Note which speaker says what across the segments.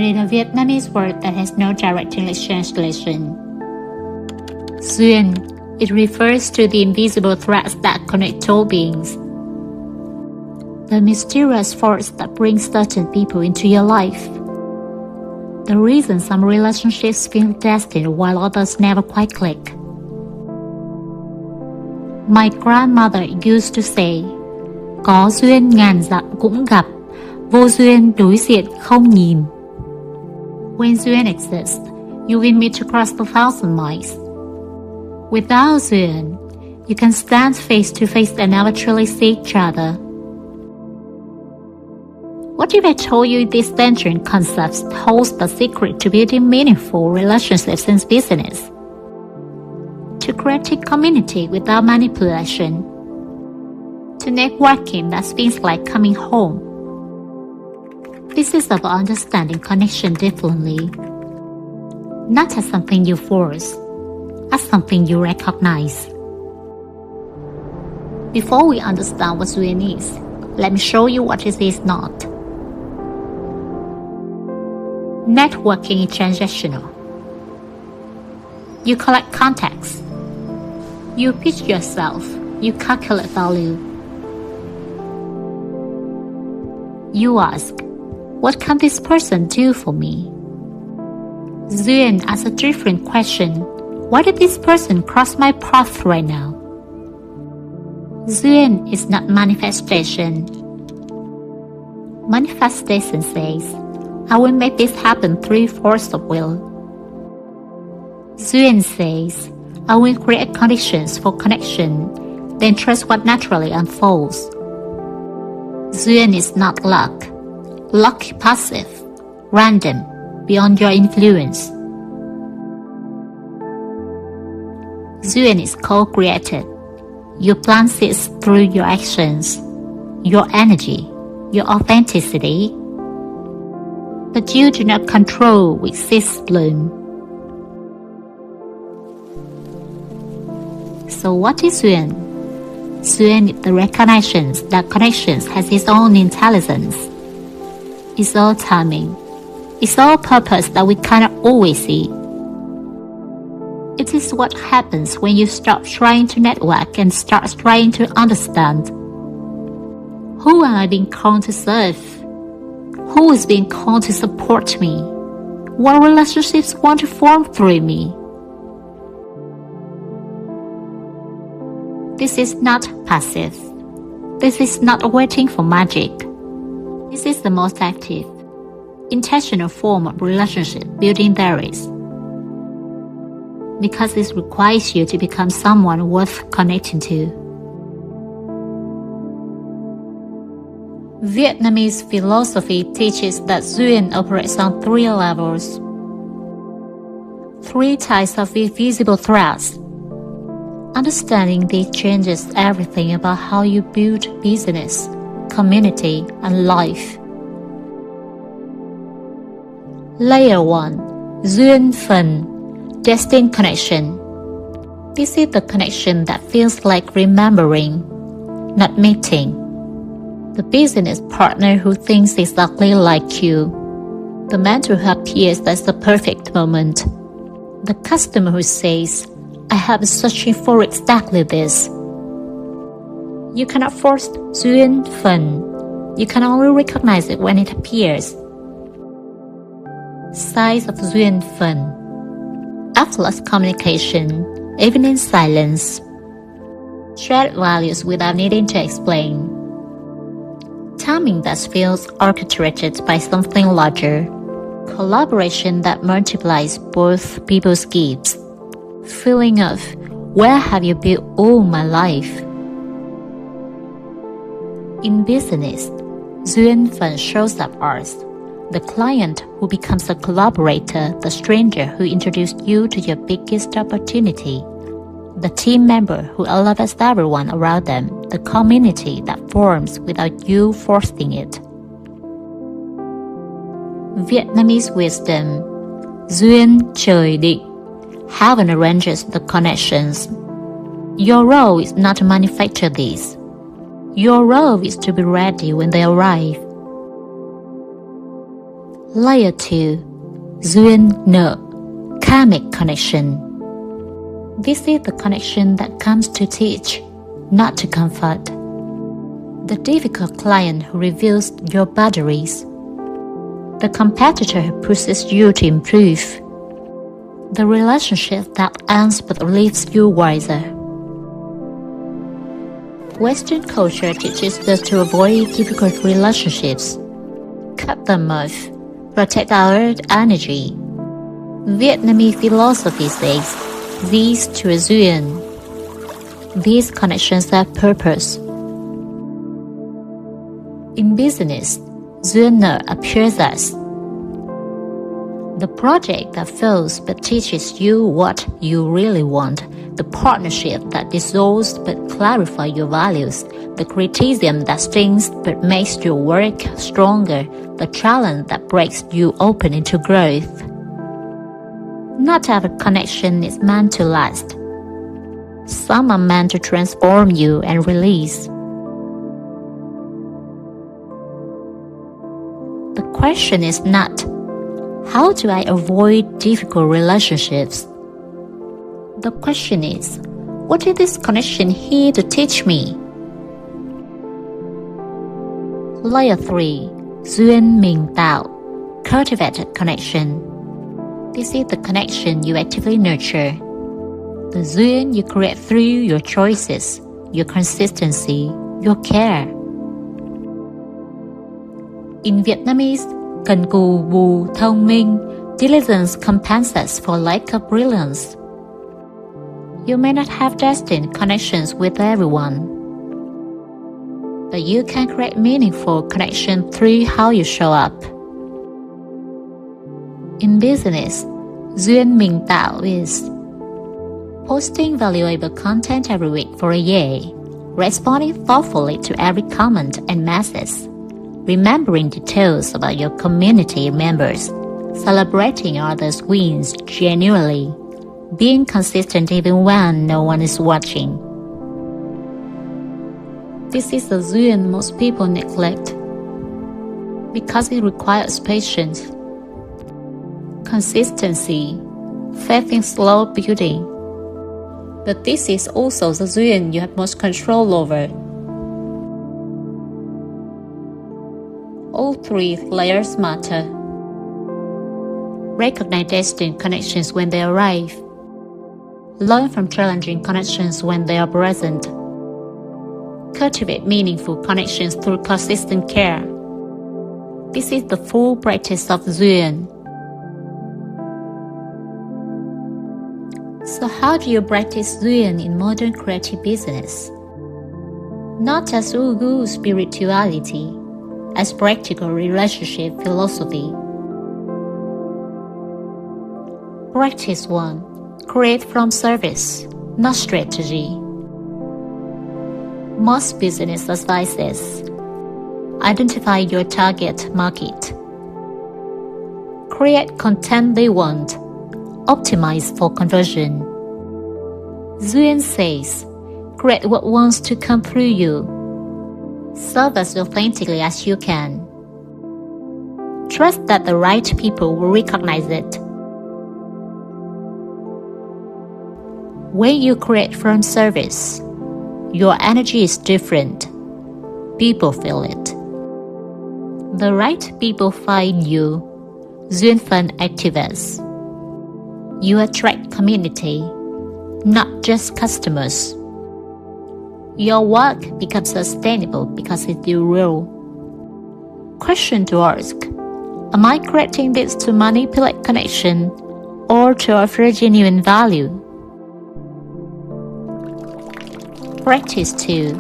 Speaker 1: and in a Vietnamese word that has no direct English translation. Duyên, it refers to the invisible threads that connect all beings. The mysterious force that brings certain people into your life. The reason some relationships feel destined while others never quite click. My grandmother used to say, có duyên ngàn dặm cũng gặp, vô duyên đối diện không nhìn. When duyên exists, you will meet across 1,000 miles. Without duyên, you can stand face to face and never truly see each other. What if I told you this ancient concept holds the secret to building meaningful relationships in business? To create a community without manipulation. To networking that feels like coming home. This is about understanding connection differently. Not as something you force, as something you recognize. Before we understand what Duyên is, let me show you what it is not. Networking is transactional. You collect contacts. You pitch yourself. You calculate value. You ask, what can this person do for me? Duyên asks a different question. Why did this person cross my path right now? Duyên is not manifestation. Manifestation says, I will make this happen through force of will. Duyên says, I will create conditions for connection, then trust what naturally unfolds. Duyên is not luck. Luck is passive, random, beyond your influence. Duyên is co-created. You plant seeds through your actions, your energy, your authenticity. But you do not control which seeds bloom. So what is Duyên? Duyên is the recognition that connections has its own intelligence. It's all timing. It's all purpose that we cannot always see. It is what happens when you stop trying to network and start trying to understand. Who am I being called to serve? Who is being called to support me? What relationships want to form through me? This is not passive. This is not waiting for magic. This is the most active, intentional form of relationship building there is. Because this requires you to become someone worth connecting to. Vietnamese philosophy teaches that Duyên operates on 3 levels. 3 types of invisible threads. Understanding these changes everything about how you build business, community, and life. Layer 1. Duyên Phần, Destined connection. This is the connection that feels like remembering, not meeting. The business partner who thinks exactly like you. The mentor who appears as the perfect moment. The customer who says, I have been searching for exactly this. You cannot force Duyên Phần. You can only recognize it when it appears. Signs of Duyên Phần. Effortless communication, even in silence. Shared values without needing to explain. Timing that feels orchestrated by something larger. Collaboration that multiplies both people's gifts. Feeling of, where have you been all my life? In business, Duyên Phần shows up as the client who becomes a collaborator, the stranger who introduced you to your biggest opportunity, the team member who elevates everyone around them, the community that forms without you forcing it. Vietnamese wisdom, Duyên trời định. Heaven arranges the connections. Your role is not to manufacture these. Your role is to be ready when they arrive. Layer 2. Duyên Nợ, Karmic connection. This is the connection that comes to teach, not to comfort. The difficult client who reveals your boundaries. The competitor who pushes you to improve. The relationship that ends but leaves you wiser. Western culture teaches us to avoid difficult relationships. Cut them off. Protect our energy. Vietnamese philosophy says, these two are duyên. These connections have purpose. In business, Duyên Nợ appears as the project that fails but teaches you what you really want, the partnership that dissolves but clarifies your values, the criticism that stings but makes your work stronger, the challenge that breaks you open into growth. Not every connection is meant to last. Some are meant to transform you and release. The question is not, how do I avoid difficult relationships? The question is, what is this connection here to teach me? Layer 3. Duyên Mình Tạo, Cultivated connection. This is the connection you actively nurture. The duyên you create through your choices, your consistency, your care. In Vietnamese, cần cù bù thông minh, diligence compensates for lack of brilliance. You may not have destined connections with everyone, but you can create meaningful connection through how you show up. In business, Duyên Mình Tạo is posting valuable content every week for a year, responding thoughtfully to every comment and message, remembering details about your community members, celebrating others' wins genuinely, being consistent even when no one is watching. This is the duyên most people neglect because it requires patience, consistency, faith in slow building. But this is also the duyên you have most control over. All three layers matter. Recognize destined connections when they arrive. Learn from challenging connections when they are present. Cultivate meaningful connections through consistent care. This is the full practice of duyên. So how do you practice duyên in modern creative business? Not as woo-woo spirituality, as practical relationship philosophy. Practice 1. Create from service, not strategy. Most business advices. Identify your target market. Create content they want. Optimize for conversion. Duyên says, create what wants to come through you. Serve as authentically as you can. Trust that the right people will recognize it. When you create from service, your energy is different. People feel it. The right people find you. Duyên Phần activates. You attract community, not just customers. Your work becomes sustainable because it's your role. Question to ask: am I creating this to manipulate connection or to offer genuine value? Practice 2.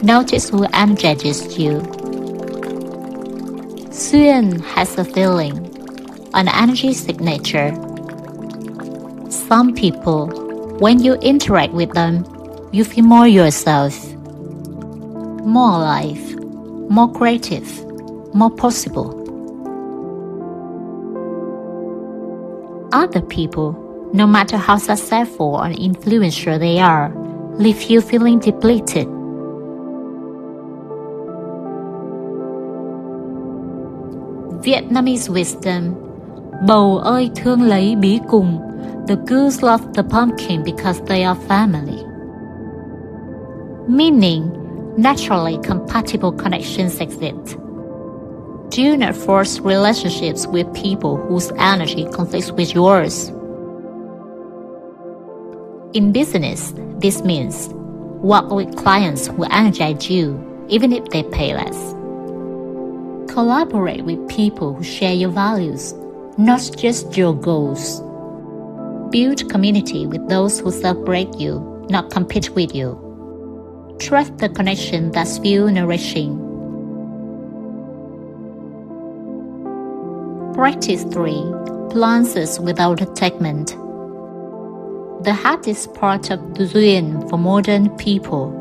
Speaker 1: Notice who energizes you. Duyên has a feeling, an energy signature. Some people, when you interact with them, you feel more yourself, more alive, more creative, more possible. Other people, no matter how successful or influential they are, leave you feeling depleted. Vietnamese wisdom. Bầu ơi thương lấy bí cùng. The goose loves the pumpkin because they are family. Meaning, naturally compatible connections exist. Do not force relationships with people whose energy conflicts with yours. In business, this means work with clients who energize you, even if they pay less. Collaborate with people who share your values, not just your goals. Build community with those who celebrate you, not compete with you. Trust the connection that feels nourishing. Practice 3. Glances without attachment. The hardest part of Duyên for modern people.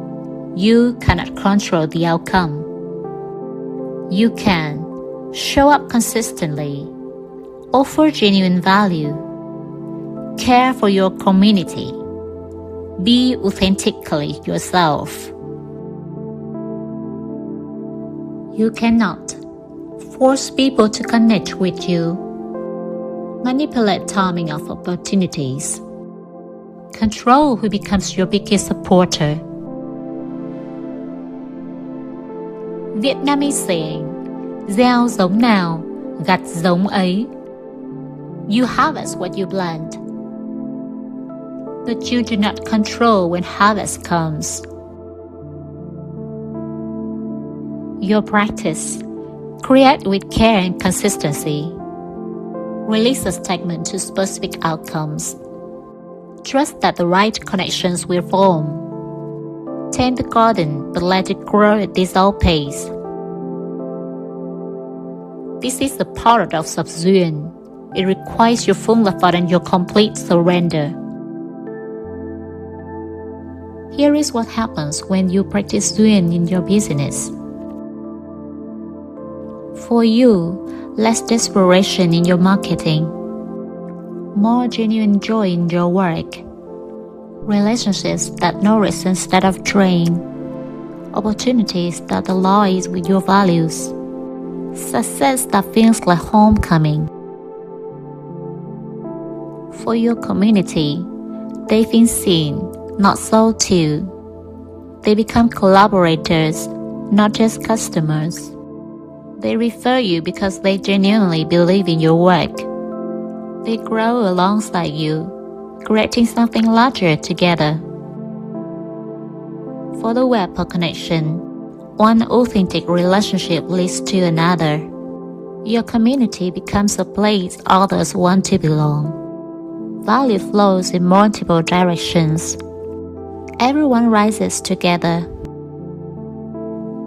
Speaker 1: You cannot control the outcome. You can show up consistently, offer genuine value, care for your community, be authentically yourself. You cannot force people to connect with you, manipulate timing of opportunities, control who becomes your biggest supporter. Vietnamese saying, gieo giống nào, gặt giống ấy. You harvest what you plant, but you do not control when harvest comes. Your practice. Create with care and consistency. Release attachment to specific outcomes. Trust that the right connections will form. Tend the garden, but let it grow at its own pace. This is the paradox of Duyên. It requires your full effort and your complete surrender. Here is what happens when you practice Duyên in your business. For you, less desperation in your marketing, more genuine joy in your work, relationships that nourish instead of drain, opportunities that align with your values, success that feels like homecoming. For your community, they feel seen, not sold to. They become collaborators, not just customers. They refer you because they genuinely believe in your work. They grow alongside you, creating something larger together. For the web of connection, one authentic relationship leads to another. Your community becomes a place others want to belong. Value flows in multiple directions. Everyone rises together.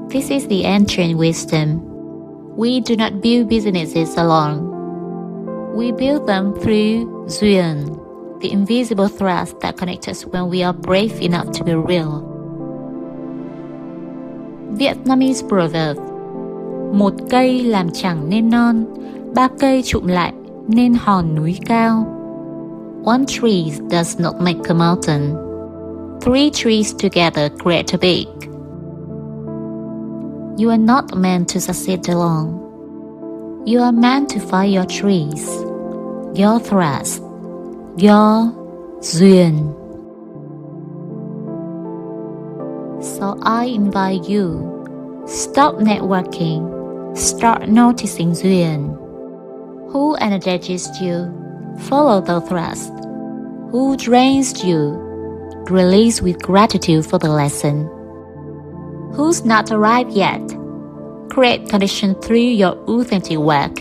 Speaker 1: This is the ancient wisdom. We do not build businesses alone. We build them through Duyên, the invisible threads that connect us when we are brave enough to be real. Vietnamese proverb. Một cây làm chẳng nên non, ba cây chụm lại nên hòn núi cao. One tree does not make a mountain. 3 trees together create a peak. You are not meant to succeed alone. You are meant to find your trees, your threads, your Duyên. So I invite you, stop networking, start noticing Duyên. Who energizes you? Follow the threads. Who drains you? Release with gratitude for the lesson. Who's not arrived yet? Create connection through your authentic work.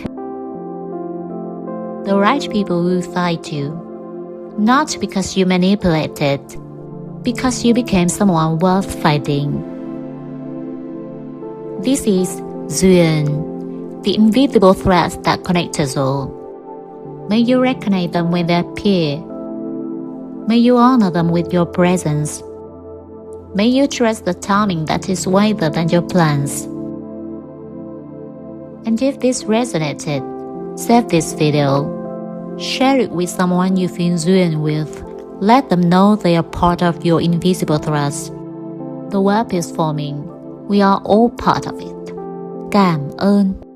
Speaker 1: The right people will find you, not because you manipulated, because you became someone worth finding. This is Duyên, the invisible threads that connect us all. May you recognize them when they appear. May you honor them with your presence. May you trust the timing that is wiser than your plans. And if this resonated, save this video. Share it with someone you feel Duyên with. Let them know they are part of your invisible threads. The web is forming. We are all part of it. Cảm ơn.